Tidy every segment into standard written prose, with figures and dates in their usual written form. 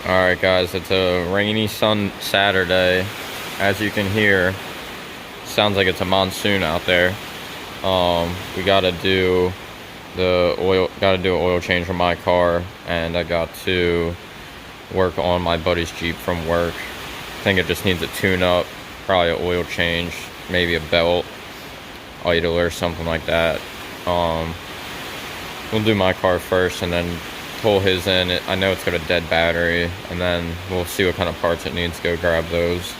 Alright guys, it's a rainy Saturday. As you can hear, sounds like it's a monsoon out there. We gotta do an oil change on my car, and I got to work on my buddy's Jeep from work. I think it just needs a tune-up, probably an oil change, maybe a belt, idler, something like that. We'll do my car first and then pull his in. I know it's got a dead battery, and then we'll see what kind of parts it needs, go grab those.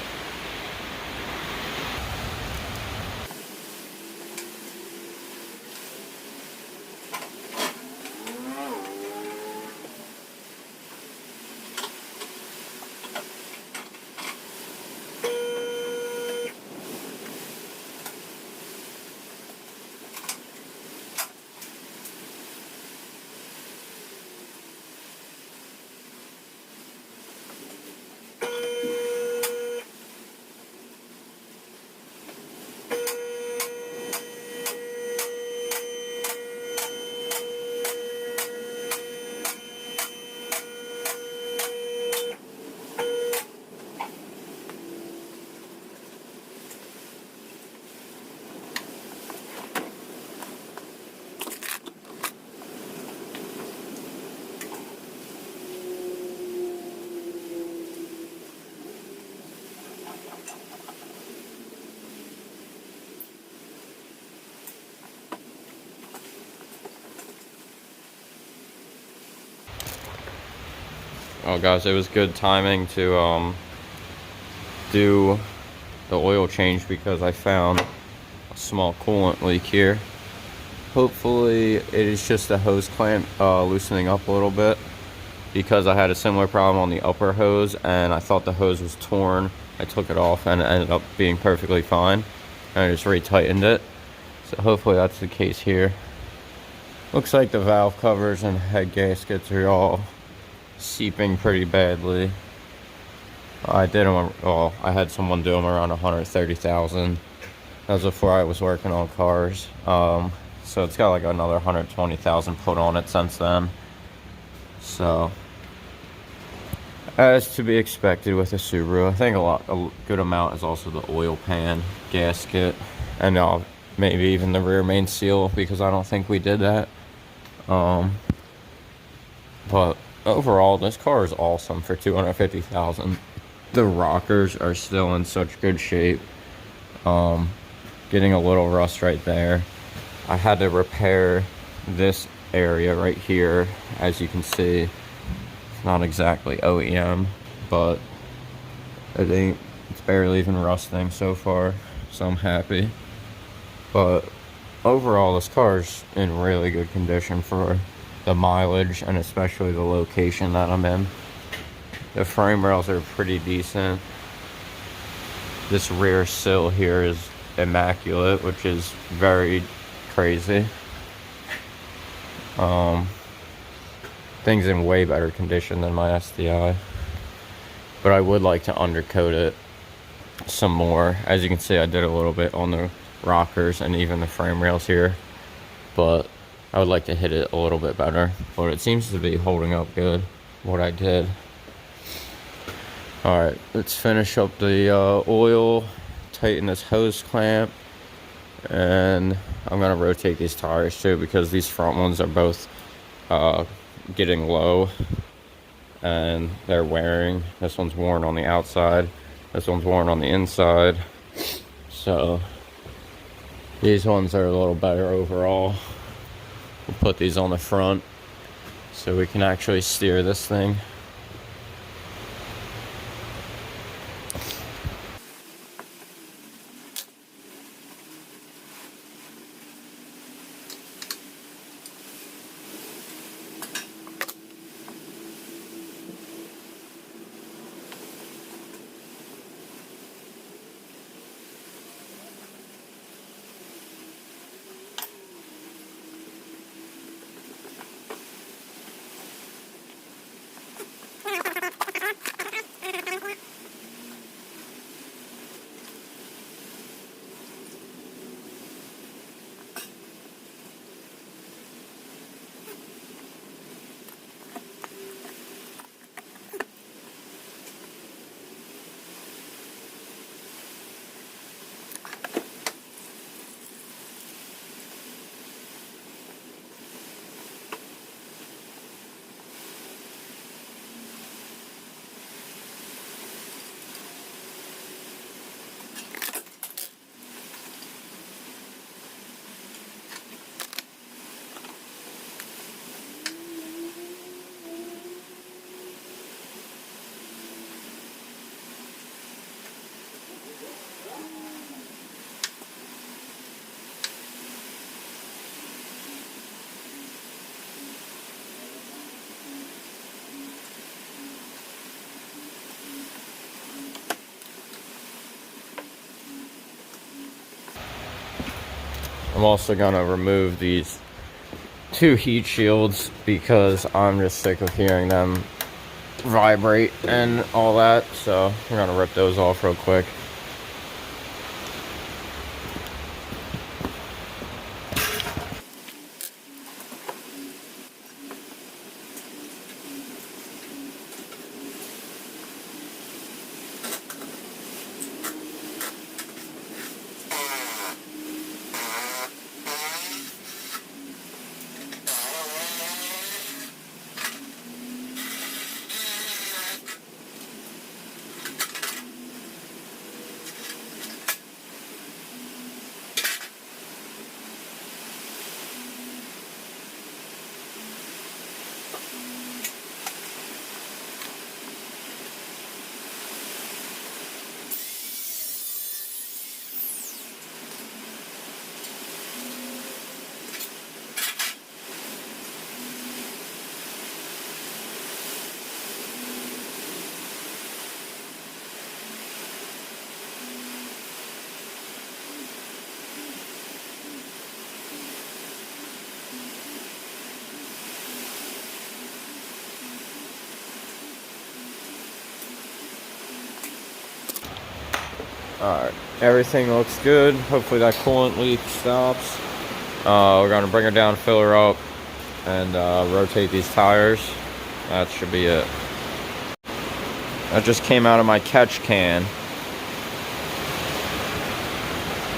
Oh guys, it was good timing to do the oil change because I found a small coolant leak here. Hopefully it is just a hose clamp loosening up a little bit, because I had a similar problem on the upper hose and I thought the hose was torn. I took it off and it ended up being perfectly fine, and I just retightened it. So hopefully that's the case here. Looks like the valve covers and head gaskets are all seeping pretty badly. I did them, well, I had someone do them around 130,000. That was before I was working on cars. So it's got like another 120,000 put on it since then. So, as to be expected with a Subaru, I think a good amount is also the oil pan, gasket, and maybe even the rear main seal, because I don't think we did that. But overall, this car is awesome for 250,000. The rockers are still in such good shape. Getting a little rust right there. I had to repair this area right here. As you can see, it's not exactly OEM, but it's barely even rusting so far, so I'm happy. But overall, this car's in really good condition for the mileage, and especially the location that I'm in. The frame rails are pretty decent. This rear sill here is immaculate, which is very crazy. Things in way better condition than my STI, but I would like to undercoat it some more. As you can see, I did a little bit on the rockers and even the frame rails here, but I would like to hit it a little bit better. But it seems to be holding up good, what I did. Alright, let's finish up the oil, tighten this hose clamp, and I'm going to rotate these tires too, because these front ones are both getting low and they're wearing. This one's worn on the outside, this one's worn on the inside, so these ones are a little better overall. We'll put these on the front so we can actually steer this thing. I'm also gonna remove these 2 heat shields because I'm just sick of hearing them vibrate and all that. So we're gonna rip those off real quick. Alright, everything looks good. Hopefully that coolant leak stops. We're gonna bring her down, fill her up, and rotate these tires. That should be it. That just came out of my catch can.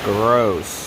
Gross.